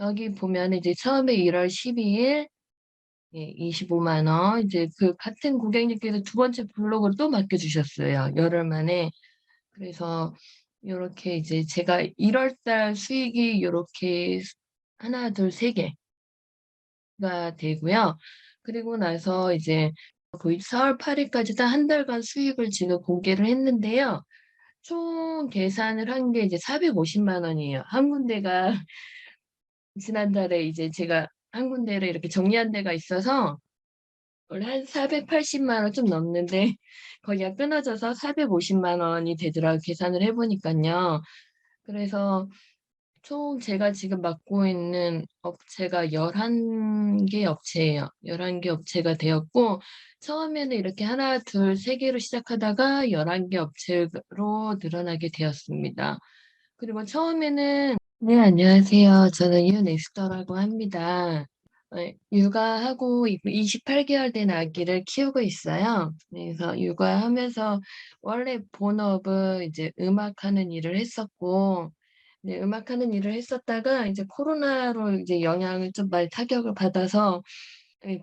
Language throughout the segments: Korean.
여기 보면 이제 처음에 1월 12일 25만 원 이제 그 같은 고객님께서 두 번째 블록을 또 맡겨 주셨어요, 열흘 만에. 그래서 요렇게 이제 제가 1월 달 수익이 요렇게 하나, 둘, 세 개가 되고요. 그리고 나서 이제 거의 4월 8 일까지 딱 한 달간 수익을 지금 공개를 했는데요. 총 계산을 한 게 이제 450만 원이에요. 한 군데가 지난달에 이제 제가 한 군데를 이렇게 정리한 데가 있어서 원래 한 480만 원 좀 넘는데 거기가 끊어져서 450만 원이 되더라고요, 계산을 해 보니깐요. 그래서 총 제가 지금 맡고 있는 업체가 11개 업체예요. 11개 업체가 되었고 처음에는 이렇게 하나, 둘, 세 개로 시작하다가 11개 업체로 늘어나게 되었습니다. 그리고 처음에는 네, 안녕하세요. 저는 유네스터라고 합니다. 육아하고 28개월 된 아기를 키우고 있어요. 그래서 육아하면서 원래 본업은 이제 음악하는 일을 했었고, 네, 음악하는 일을 했었다가 이제 코로나로 이제 영향을 좀 많이 타격을 받아서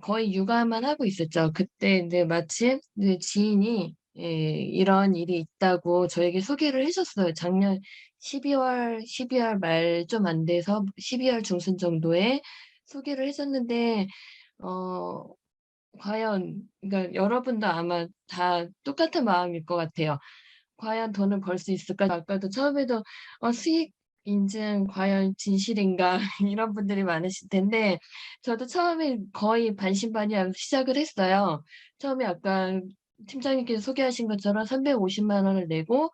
거의 육아만 하고 있었죠. 그때 인제 마침 이제 지인이 이런 일이 있다고 저에게 소개를 해 줬어요. 작년 12월 말 좀 안 돼서 12월 중순 정도에 소개를 해 줬는데 어 과연 그러니까 여러분도 아마 다 똑같은 마음일 것 같아요. '과연 돈을 벌 수 있을까?' 아까도 처음에도 수익 인증 과연 진실인가?' 이런 분들이 많으실 텐데 저도 처음에 거의 반신반의하고 시작을 했어요. 처음에 아까 팀장님께서 소개하신 것처럼 350만 원을 내고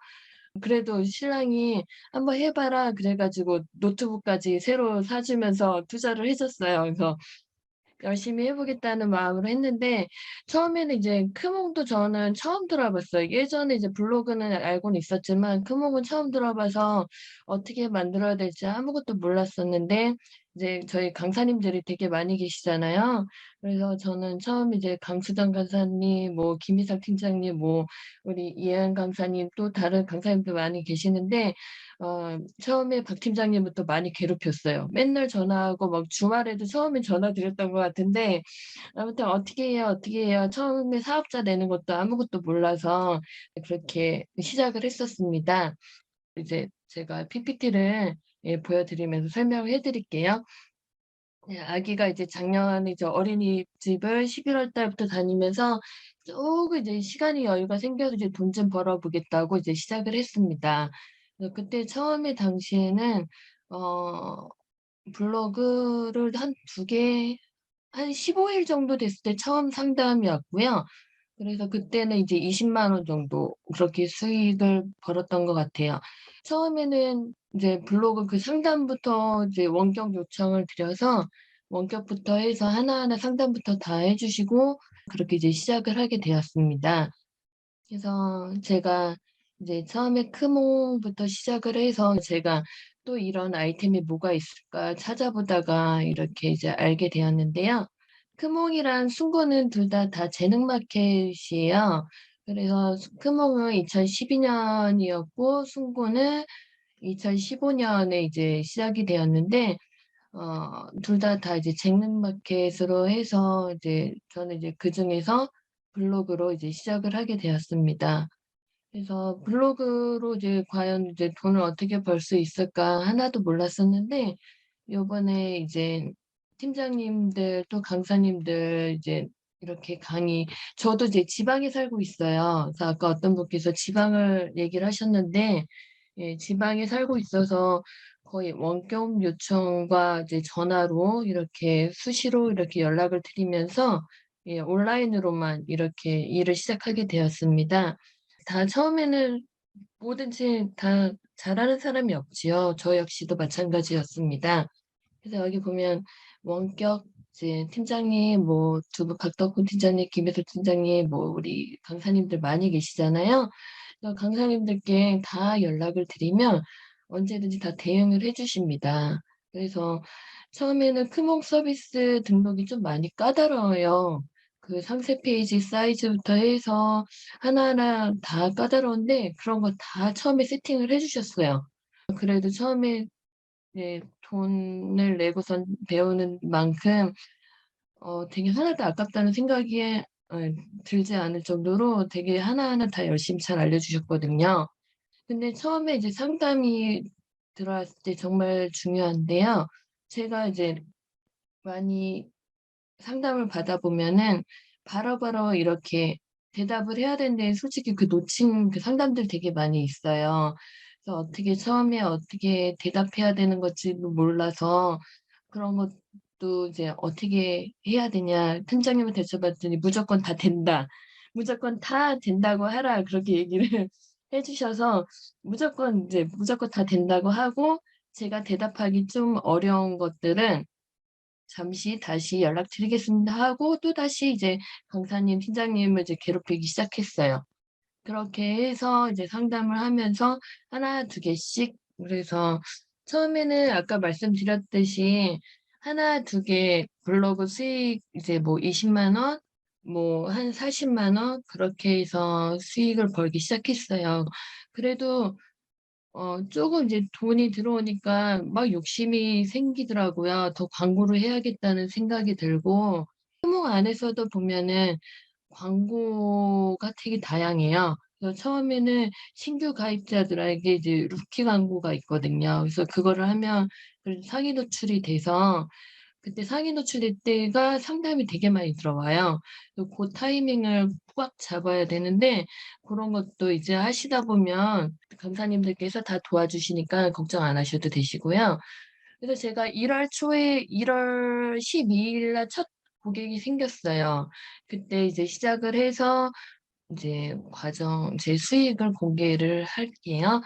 그래도 신랑이 "한번 해 봐라." 그래 가지고 노트북까지 새로 사 주면서 투자를 해 줬어요. 그래서 열심히 해 보겠다는 마음으로 했는데 처음에는 이제 크몽도 저는 처음 들어봤어요. 예전에 이제 블로그는 알고는 있었지만 크몽은 처음 들어봐서 어떻게 만들어야 될지 아무것도 몰랐었는데 이제 저희 강사님들이 되게 많이 계시잖아요. 그래서 저는 처음 이제 강수정 강사님, 뭐 김희석 팀장님, 뭐 우리 이혜은 강사님 또 다른 강사님들 많이 계시는데 처음에 박 팀장님부터 많이 괴롭혔어요. 맨날 전화하고 막 주말에도 처음에 전화 드렸던 것 같은데 아무튼 "어떻게 해요, 어떻게 해요." 처음에 사업자 내는 것도 아무것도 몰라서 그렇게 시작을 했었습니다. 이제 제가 PPT를 보여드리면서 설명을 해 드릴게요. 네, 아기가 이제 작년에 이제 어린이집을 11월 달부터 다니면서 쪼금 이제 시간이 여유가 생겨서 이제 '돈 좀 벌어 보겠다.'고 이제 시작을 했습니다. 그래서 그때 처음에 당시에는 어 블로그를 한 2개 한 15일 정도 됐을 때 처음 상담이 왔고요. 그래서 그때는 이제 20만 원 정도 그렇게 수익을 벌었던 것 같아요. 처음에는 이제 블로그 그 상담부터 이제 원격 요청을 드려서 원격부터 해서 하나하나 상담부터 다 해 주시고 그렇게 이제 시작을 하게 되었습니다. 그래서 제가 이제 처음에 크몽부터 시작을 해서 제가 또 이런 아이템이 뭐가 있을까 찾아보다가 이렇게 이제 알게 되었는데요. 크몽이랑 순고는 둘 다 재능 마켓이에요. 그래서 크몽은 2012 년이었고 순고는 2015 년에 이제 시작이 되었는데 둘 다 이제 재능 마켓으로 해서 이제 저는 이제 그중에서 블로그로 이제 시작을 하게 되었습니다. 그래서 블로그로 이제 과연 이제 돈을 어떻게 벌 수 있을까 하나도 몰랐었는데 요번에 이제 팀장님들 또 강사님들 이제 이렇게 강의 저도 이제 지방에 살고 있어요. 그래서 아까 어떤 분께서 지방을 얘기를 하셨는데 예 지방에 살고 있어서 거의 원격 요청과 이제 전화로 이렇게 수시로 이렇게 연락을 드리면서 예 온라인으로만 이렇게 일을 시작하게 되었습니다. 다 처음에는 뭐든지 다 잘하는 사람이 없지요. 저 역시도 마찬가지였습니다. 그래서 여기 보면 원격 이제 팀장님 뭐 두 분 박덕훈 팀장님, 김혜수 팀장님 뭐 우리 강사님들 많이 계시잖아요. 그래서 강사님들께 다 연락을 드리면 언제든지 다 대응을 해 주십니다. 그래서 처음에는 크몽 서비스 등록이 좀 많이 까다로워요. 그 상세 페이지 사이즈부터 해서 하나하나 다 까다로운데 그런 거 다 처음에 세팅을 해 주셨어요. 그래도 처음에 네, 돈을 내고선 배우는 만큼 되게 하나도 아깝다는 생각이 들지 않을 정도로 되게 하나하나 다 열심히 잘 알려주셨거든요. 근데 처음에 이제 상담이 들어왔을 때 정말 중요한데요. 제가 이제 많이 상담을 받아 보면은 바로바로 이렇게 대답을 해야 되는데 솔직히 그 놓친 그 상담들 되게 많이 있어요. 그래서 어떻게 처음에 어떻게 대답해야 되는 건지도 몰라서 그런 것도 이제 "어떻게 해야 되냐." 팀장님한테 여쭤봤더니 "무조건 다 된다. 무조건 다 된다고 하라." 그렇게 얘기를 해 주셔서 무조건 다 된다고 하고 제가 대답하기 좀 어려운 것들은 "잠시 다시 연락드리겠습니다." 하고 또다시 이제 강사님, 팀장님을 이제 괴롭히기 시작했어요. 그렇게 해서 이제 상담을 하면서 하나 두 개씩 그래서 처음에는 아까 말씀드렸듯이 하나 두 개 블로그 수익 이제 뭐 20만 원 뭐 한 40만 원 그렇게 해서 수익을 벌기 시작했어요. 그래도 쪼금 이제 돈이 들어오니까 막 욕심이 생기더라고요. 더 광고를 해야겠다는 생각이 들고项目안에서도 보면은 광고가 되게 다양해요. 그래서 처음에는 신규 가입자들에게 이제 루키 광고가 있거든요. 그래서 그거를 하면 그래도 상위 노출이 돼서 그때 상위 노출될 때가 상담이 되게 많이 들어와요. 그 타이밍을 꽉 잡아야 되는데 고런 것도 이제 하시다 보면 강사님들께서 다 도와주시니까 걱정 안 하셔도 되시고요. 그래서 제가 1월 12일 날 첫 고객이 생겼어요. 그때 이제 시작을 해서 이제 제 수익을 공개를 할게요.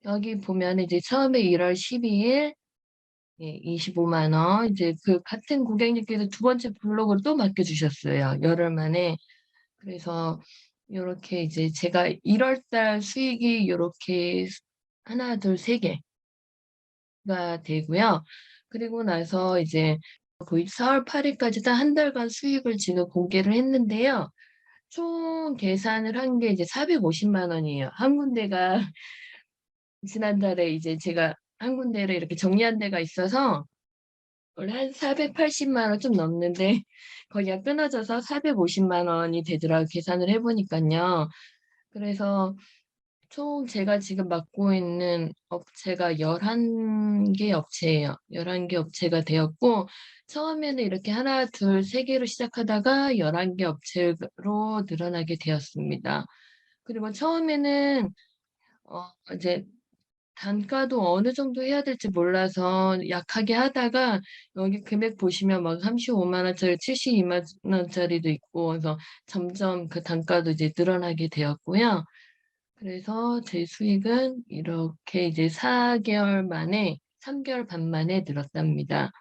여기 보면은 이제 처음에 1월 12일 예 25만 원 이제 그 같은 고객님께서 두 번째 블록을 또 맡겨 주셨어요, 열흘 만에. 그래서 요렇게 이제 제가 1월 달 수익이 요렇게 하나 둘 세 개가 되고요. 그리고 나서 이제 거의 4월 8 일까지 딱 한 달간 수익을 지금 공개를 했는데요. 총 계산을 한 게 이제 450만 원이에요. 한 군데가 지난달에 이제 제가 한 군데를 이렇게 정리한 데가 있어서 원래 한 480만 원 좀 넘는데 거기가 끊어져서 450만 원이 되더라고요 계산을 해 보니깐요. 그래서 총 제가 지금 맡고 있는 업체가 11개 업체예요. 11개 업체가 되었고 처음에는 이렇게 하나 둘 세 개로 시작하다가 11개 업체로 늘어나게 되었습니다. 그리고 처음에는 이제 단가도 어느 정도 해야 될지 몰라서 약하게 하다가 여기 금액 보시면 막 35만 원짜리 72만 원짜리도 있고 그래서 점점 그 단가도 이제 늘어나게 되었고요. 그래서 제 수익은 이렇게 이제 4 개월 만에 3 개월 반 만에 늘었답니다.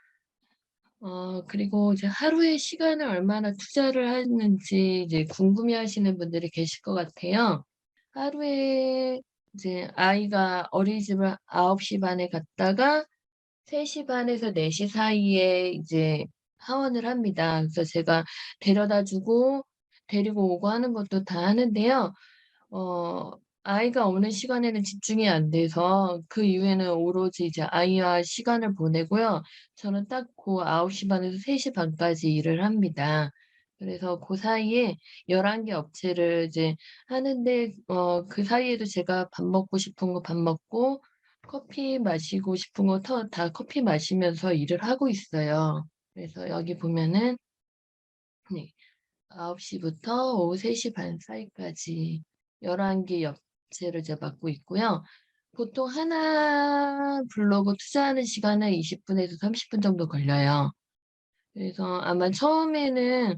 그리고 이제 하루에 시간을 얼마나 투자를 하는지 이제 궁금해하시는 분들이 계실 것 같아요. 하루에 이제 아이가 어린이집을 9시 반에 갔다가 3시 반 에서 4시 사이에 이제 하원을 합니다. 그래서 제가 데려다 주고 데리고 오고 하는 것도 다 하는데요. 어 아이가 오는 시간에는 집중이 안 돼서 그 이후에는 오로지 이제 아이와 시간을 보내고요. 저는 딱 고 9시 반 에서 3시 반 까지 일을 합니다. 그래서 고 사이에 11개 업체를 이제 하는데 그 사이에도 제가 밥 먹고 싶은 거 밥 먹고 커피 마시고 싶은 거 다 커피 마시면서 일을 하고 있어요. 그래서 여기 보면은 네. 9시 부터 오후 3시 반 사이까지 11개 업체를 이제 맡고 있고요. 보통 하나 블로그 투자하는 시간은 20 분에서 30분 정도 걸려요. 그래서 아마 처음에는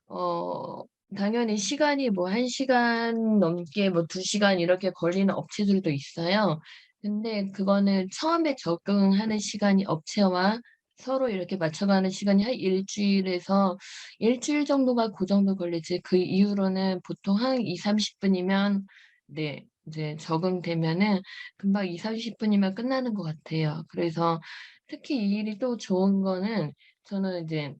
어 당연히 시간이 뭐 1 시간 넘게 뭐 2 시간 이렇게 걸리는 업체들도 있어요. 근데 그거는 처음에 적응하는 시간이 업체와 서로 이렇게 맞춰가는 시간이 한 일 주일에서 일 주일 정도가 고 정도 걸리지 그 이후로는 보통 한 20-30 분이면 네 이제 적응되면은 금방 20-30 분이면 끝나는 것 같아요. 그래서 특히 이 일이 또 좋은 거는 저는 이제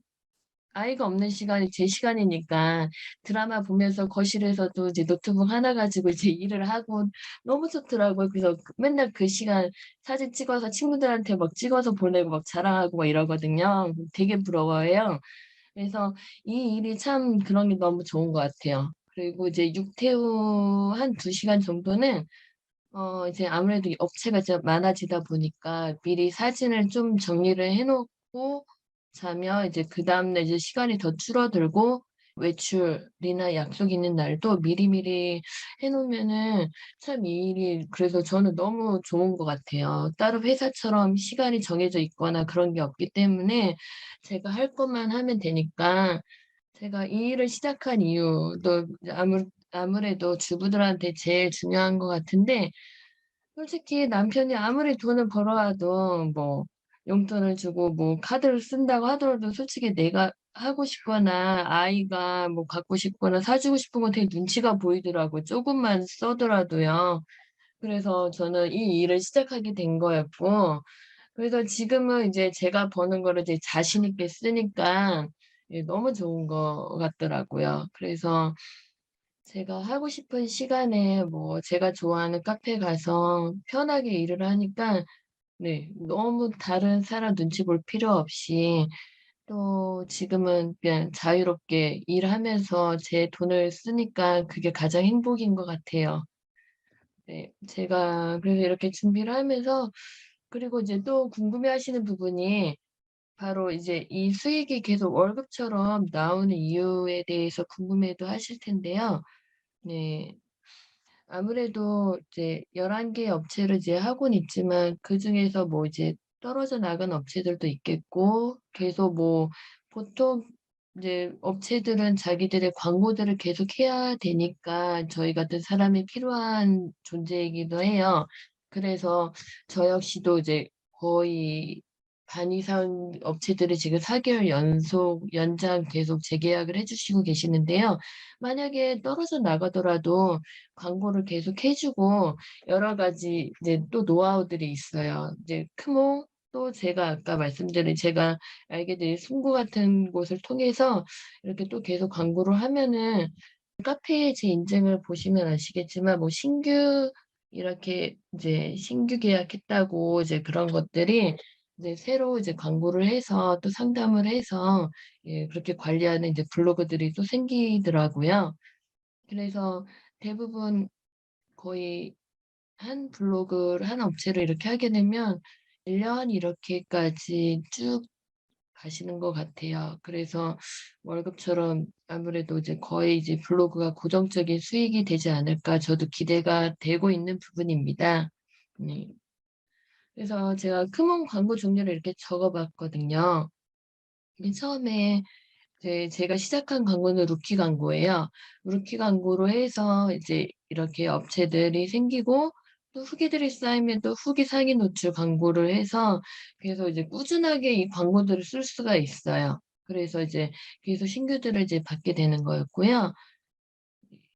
아이가 없는 시간이 제 시간이니까 드라마 보면서 거실에서도 이제 노트북 하나 가지고 이제 일을 하고 너무 좋더라고요. 그래서 맨날 그 시간 사진 찍어서 친구들한테 막 찍어서 보내고 막 자랑하고 막 이러거든요. 되게 부러워해요. 그래서 이 일이 참 그런 게 너무 좋은 것 같아요. 그리고 이제 육퇴 후 한 2 시간 정도는 이제 아무래도 이 업체가 좀 많아지다 보니까 미리 사진을 좀 정리를 해 놓고 자면 이제 그다음 날 이제 시간이 더 줄어들고 외출이나 약속 있는 날도 미리미리 해 놓으면은 참 이 일이 그래서 저는 너무 좋은 것 같아요. 따로 회사처럼 시간이 정해져 있거나 그런 게 없기 때문에 제가 할 것만 하면 되니까 제가 이 일을 시작한 이유도 이제 아무래도 주부들한테 제일 중요한 것 같은데 솔직히 남편이 아무리 돈을 벌어와도 뭐 용돈을 주고 뭐 카드를 쓴다고 하더라도 솔직히 내가 하고 싶거나 아이가 뭐 갖고 싶거나 사 주고 싶은 건 되게 눈치가 보이더라고요, 쪼금만 써더라도요. 그래서 저는 이 일을 시작하게 된 거였고 그래서 지금은 이제 제가 버는 거를 이제 자신 있게 쓰니까 예 너무 좋은 것 같더라고요. 그래서 제가 하고 싶은 시간에 뭐 제가 좋아하는 카페 가서 편하게 일을 하니까 네 너무 다른 사람 눈치 볼 필요 없이 또 지금은 그냥 자유롭게 일하면서 제 돈을 쓰니까 그게 가장 행복인 것 같아요. 네. 제가 그래서 이렇게 준비를 하면서 그리고 이제 또 궁금해하시는 부분이 바로 이제 이 수익이 계속 월급처럼 나오는 이유에 대해서 궁금해도 하실 텐데요. 네. 아무래도 이제 11 개의 업체를 이제 하고는 있지만 그중에서 뭐 이제 떨어져 나간 업체들도 있겠고 계속 뭐 보통 이제 업체들은 자기들의 광고들을 계속 해야 되니까 저희 같은 사람이 필요한 존재이기도 해요. 그래서 저 역시도 이제 거의 반 이상 업체들이 지금 4 개월 연속 연장 계속 재계약을 해 주시고 계시는데요. 만약에 떨어져 나가더라도 광고를 계속 해 주고 여러 가지 이제 또 노하우들이 있어요. 이제 크몽 또 제가 아까 말씀드린 제가 알게 된 송구 같은 곳을 통해서 이렇게 또 계속 광고를 하면은 카페에 제 인증을 보시면 아시겠지만 뭐 신규 이렇게 이제 신규 계약했다고 이제 그런 것들이 이제 새로 이제 광고를 해서 또 상담을 해서 예 그렇게 관리하는 이제 블로그들이 또 생기더라고요. 그래서 대부분 거의 한 블로그를 한 업체를 이렇게 하게 되면 1년 이렇게까지 쭉 가시는 것 같아요. 그래서 월급처럼 아무래도 이제 거의 이제 블로그가 고정적인 수익이 되지 않을까 저도 기대가 되고 있는 부분입니다. 네. 그래서 제가 크몬 광고 종류를 이렇게 적어 봤거든요. 이게 처음에 제가 시작한 광고는 루키 광고예요. 루키 광고로 해서 이제 이렇게 업체들이 생기고 또 후기들이 쌓이면 또 후기 상위 노출 광고를 해서 그래서 이제 꾸준하게 이 광고들을 쓸 수가 있어요. 그래서 이제 계속 신규들을 이제 받게 되는 거였고요.